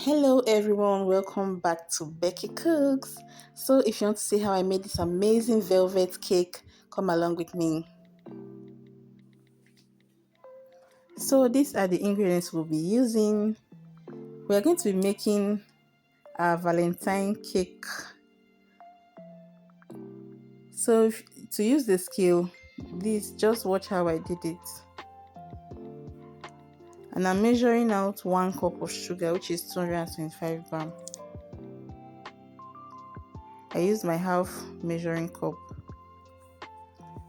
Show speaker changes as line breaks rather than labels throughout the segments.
Hello everyone, welcome back to Becky Cooks. So if you want to see how I made this amazing velvet cake, come along with me. So these are the ingredients we'll be using. We are going to be making a Valentine cake. So to use the scale, just watch how I did it. And I'm measuring out 1 cup of sugar, which is 225 grams. I used my half measuring cup.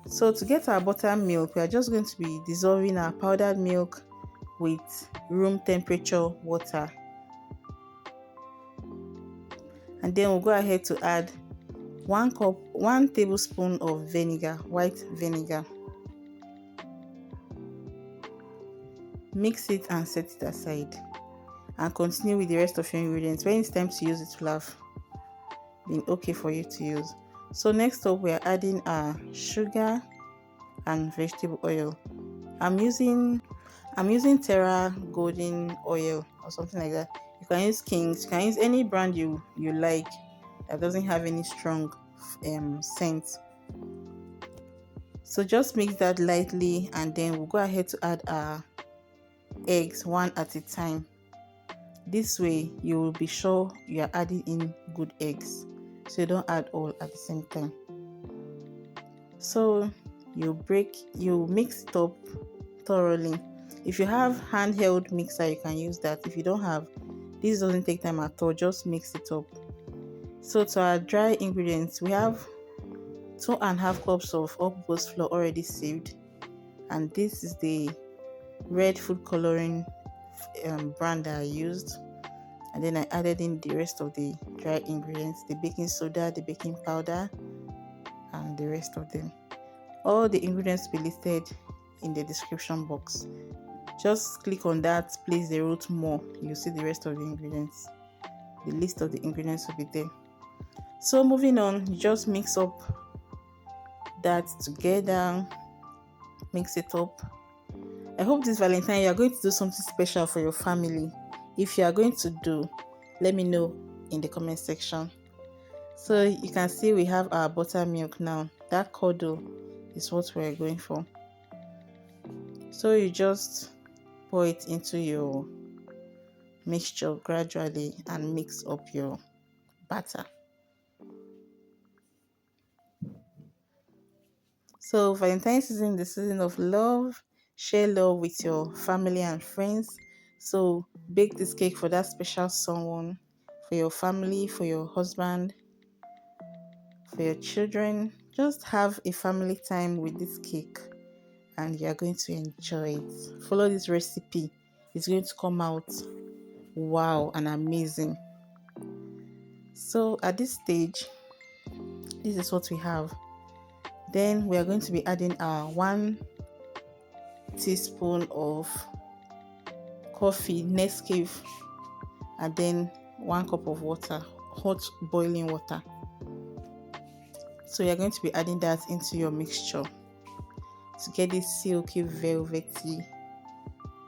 So to get our buttermilk, we are just going to be dissolving our powdered milk with room temperature water. And then we'll go ahead to add 1 tablespoon of vinegar, white vinegar. Mix it and set it aside. And continue with the rest of your ingredients. When it's time to use it, will have been okay for you to use. So next up, we are adding our sugar and vegetable oil. I'm using Terra Golden Oil or something like that. You can use King's, you can use any brand you like that doesn't have any strong scent. So just mix that lightly, and then we'll go ahead to add our eggs one at a time. This way you will be sure you are adding in good eggs, so you don't add all at the same time. So you mix it up thoroughly. If you have handheld mixer, you can use that. If you don't have, this doesn't take time at all, just mix it up. So to our dry ingredients, we have 2.5 cups of all-purpose flour already sieved, and this is the red food coloring brand that I used. And then I added in the rest of the dry ingredients, the baking soda, the baking powder, and the rest of them. All the ingredients will be listed in the description box. Just click on that, place the root more, you'll see the rest of the ingredients. The list of the ingredients will be there. So moving on, you just mix up that together, mix it up. I hope this Valentine you are going to do something special for your family. If you are going to do, let me know in the comment section. So you can see we have our buttermilk now. That curdle is what we're going for. So you just pour it into your mixture gradually and mix up your batter. So Valentine's season, the season of love. Share love with your family and friends. So bake this cake for that special someone, for your family, for your husband, for your children. Just have a family time with this cake and you are going to enjoy it. Follow this recipe. It's going to come out wow and amazing. So at this stage, this is what we have. Then we are going to be adding our 1 teaspoon of coffee, Nescafe, and then 1 cup of water, hot boiling water. So you're going to be adding that into your mixture to get this silky velvety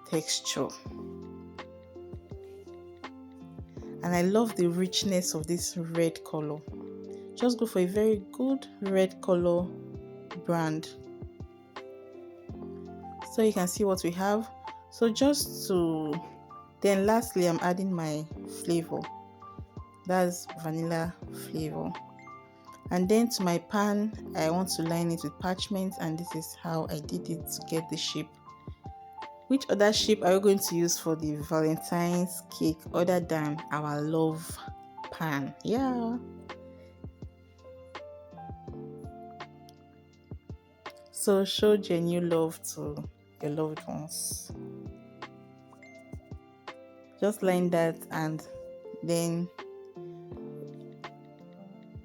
texture. And I love the richness of this red color. Just go for a very good red color brand. So you can see what we have. So then lastly, I'm adding my flavor. That's vanilla flavor. And then to my pan, I want to line it with parchment, and this is how I did it to get the shape. Which other shape are we going to use for the Valentine's cake other than our love pan? Yeah. So show genuine love to your loved ones. Just line that and then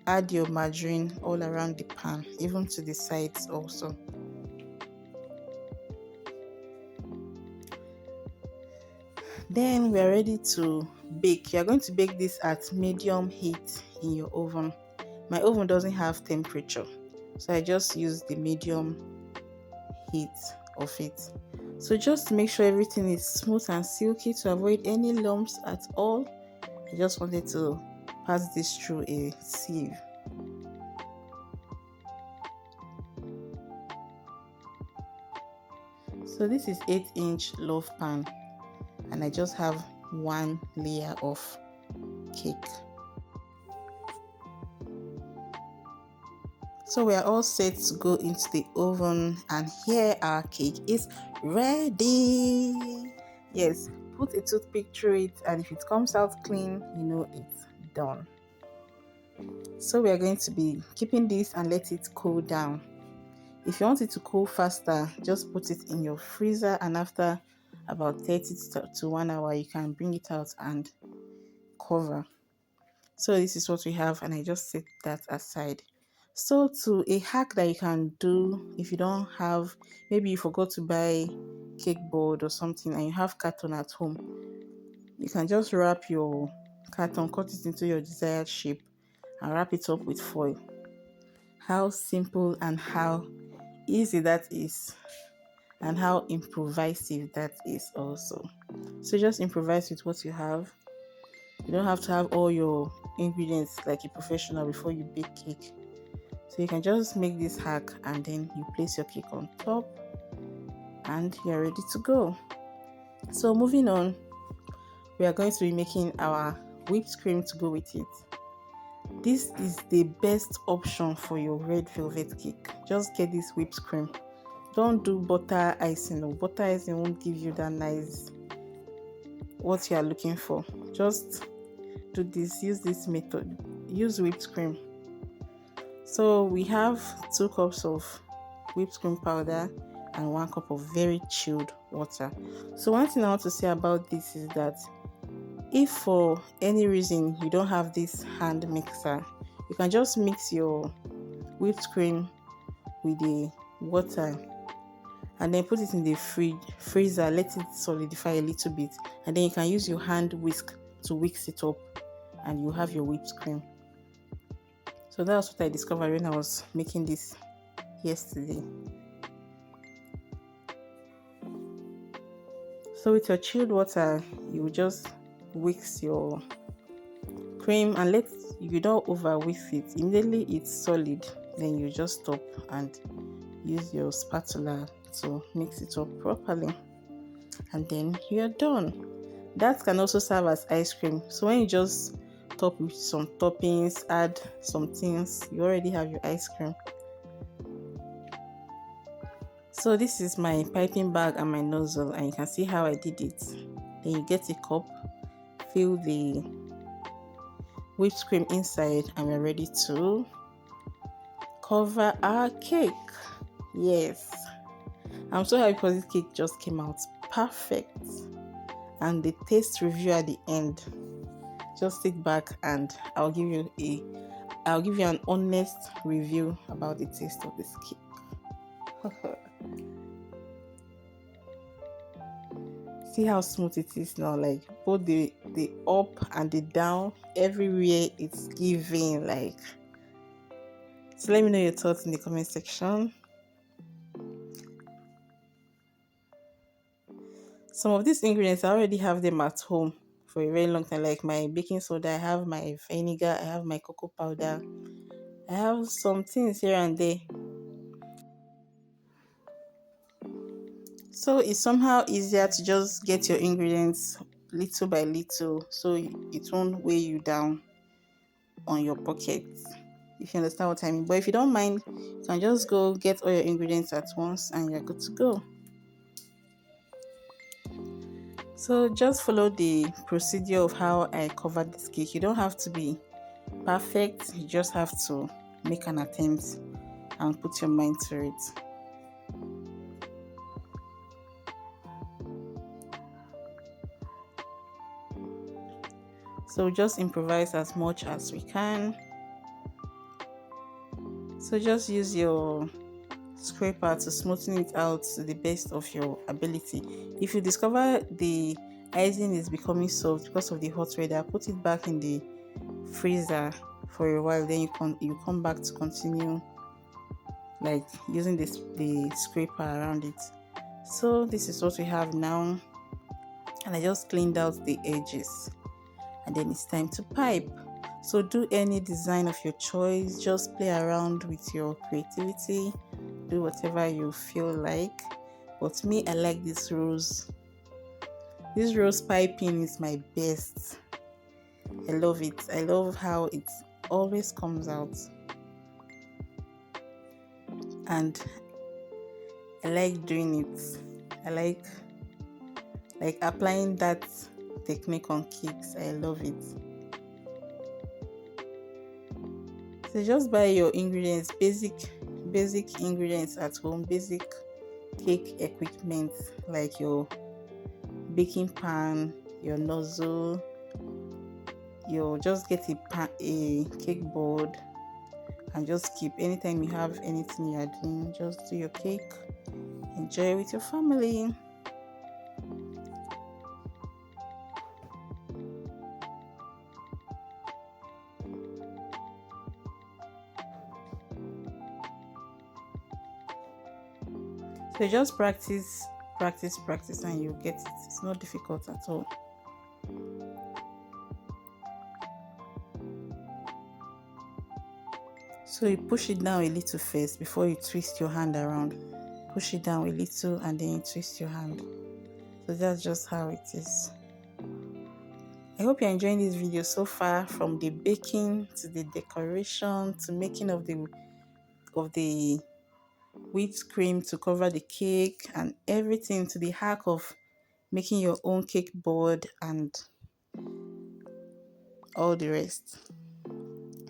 add your margarine all around the pan, even to the sides also. Then we are ready to bake. You are going to bake this at medium heat in your oven. My oven doesn't have temperature, so I just use the medium heat of it. So just to make sure everything is smooth and silky to avoid any lumps at all, I just wanted to pass this through a sieve. So this is 8-inch loaf pan, and I just have one layer of cake. So we are all set to go into the oven, and here our cake is ready. Yes, put a toothpick through it, and if it comes out clean, you know it's done. So we are going to be keeping this and let it cool down. If you want it to cool faster, just put it in your freezer, and after about 30 to 1 hour, you can bring it out and cover. So this is what we have, and I just set that aside. So to a hack that you can do if you don't have, maybe you forgot to buy cake board or something and you have carton at home, you can just wrap your carton, cut it into your desired shape, and wrap it up with foil. How simple and how easy that is, and how improvisative that is also. So just improvise with what you have. You don't have to have all your ingredients like a professional before you bake cake. So you can just make this hack, and then you place your cake on top and you're ready to go. So moving on, we are going to be making our whipped cream to go with it. This is the best option for your red velvet cake. Just get this whipped cream. Don't do butter icing. No, butter icing won't give you that nice what you are looking for. Just do this, use this method, use whipped cream. So we have 2 cups of whipped cream powder and 1 cup of very chilled water. So one thing I want to say about this is that if for any reason you don't have this hand mixer, you can just mix your whipped cream with the water and then put it in the freezer, let it solidify a little bit, and then you can use your hand whisk to whisk it up, and you have your whipped cream. So that's what I discovered when I was making this yesterday. So with your chilled water, you will just whisk your cream, and you don't over whisk it. Immediately it's solid, then you just stop and use your spatula to mix it up properly, and then you're done. That can also serve as ice cream. So when you just top with some toppings, add some things, you already have your ice cream. So this is my piping bag and my nozzle, and you can see how I did it. Then you get a cup, fill the whipped cream inside, and we're ready to cover our cake. Yes, I'm so happy because this cake just came out perfect. And the taste review at the end, just sit back and I'll give you an honest review about the taste of this cake. See how smooth it is now, like both the up and the down, everywhere it's giving like. So let me know your thoughts in the comment section. Some of these ingredients I already have them at home for a very long time, like my baking soda, I have my vinegar, I have my cocoa powder, I have some things here and there. So it's somehow easier to just get your ingredients little by little, so it won't weigh you down on your pockets, if you understand what I mean. But if you don't mind, you can just go get all your ingredients at once and you're good to go. So just follow the procedure of how I covered this cake. You don't have to be perfect, you just have to make an attempt and put your mind to it. So just improvise as much as we can. So just use your scraper to smoothen it out to the best of your ability. If you discover the icing is becoming soft because of the hot weather, put it back in the freezer for a while, then you come back to continue like using the scraper around it. So this is what we have now, and I just cleaned out the edges. and then it's time to pipe. So do any design of your choice, just play around with your creativity, do whatever you feel like. But me, I like this rose. This rose piping is my best. I love it. I love how it always comes out. And I like doing it. I like applying that technique on cakes. I love it. So just buy your ingredients, basic ingredients at home, basic cake equipment like your baking pan, your nozzle, your just get a cake board, and just keep anytime you have anything you are doing, just do your cake, enjoy with your family. So just practice, and you get it. It's not difficult at all. So you push it down a little first before you twist your hand around. Push it down a little and then you twist your hand. So that's just how it is. I hope you're enjoying this video so far, from the baking to the decoration to making of the whipped cream to cover the cake and everything, to the hack of making your own cake board and all the rest.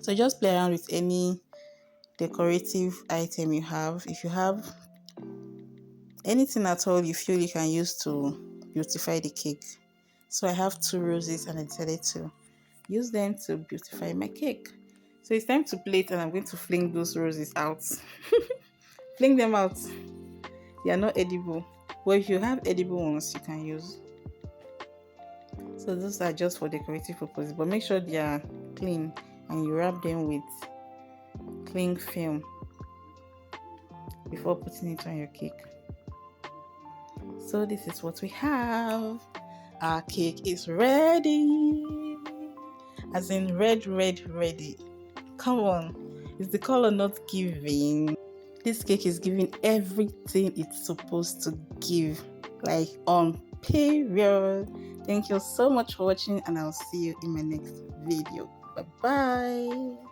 So just play around with any decorative item you have. If you have anything at all you feel you can use to beautify the cake. So I have 2 roses and I decided to use them to beautify my cake. So it's time to plate, and I'm going to fling those roses out. Fling them out. They are not edible. But if you have edible ones, you can use. So those are just for decorative purposes, but make sure they are clean and you wrap them with cling film before putting it on your cake. So this is what we have. Our cake is ready. As in ready. Come on. Is the color not giving? This cake is giving everything it's supposed to give. Like on period. Thank you so much for watching, and I'll see you in my next video. Bye bye.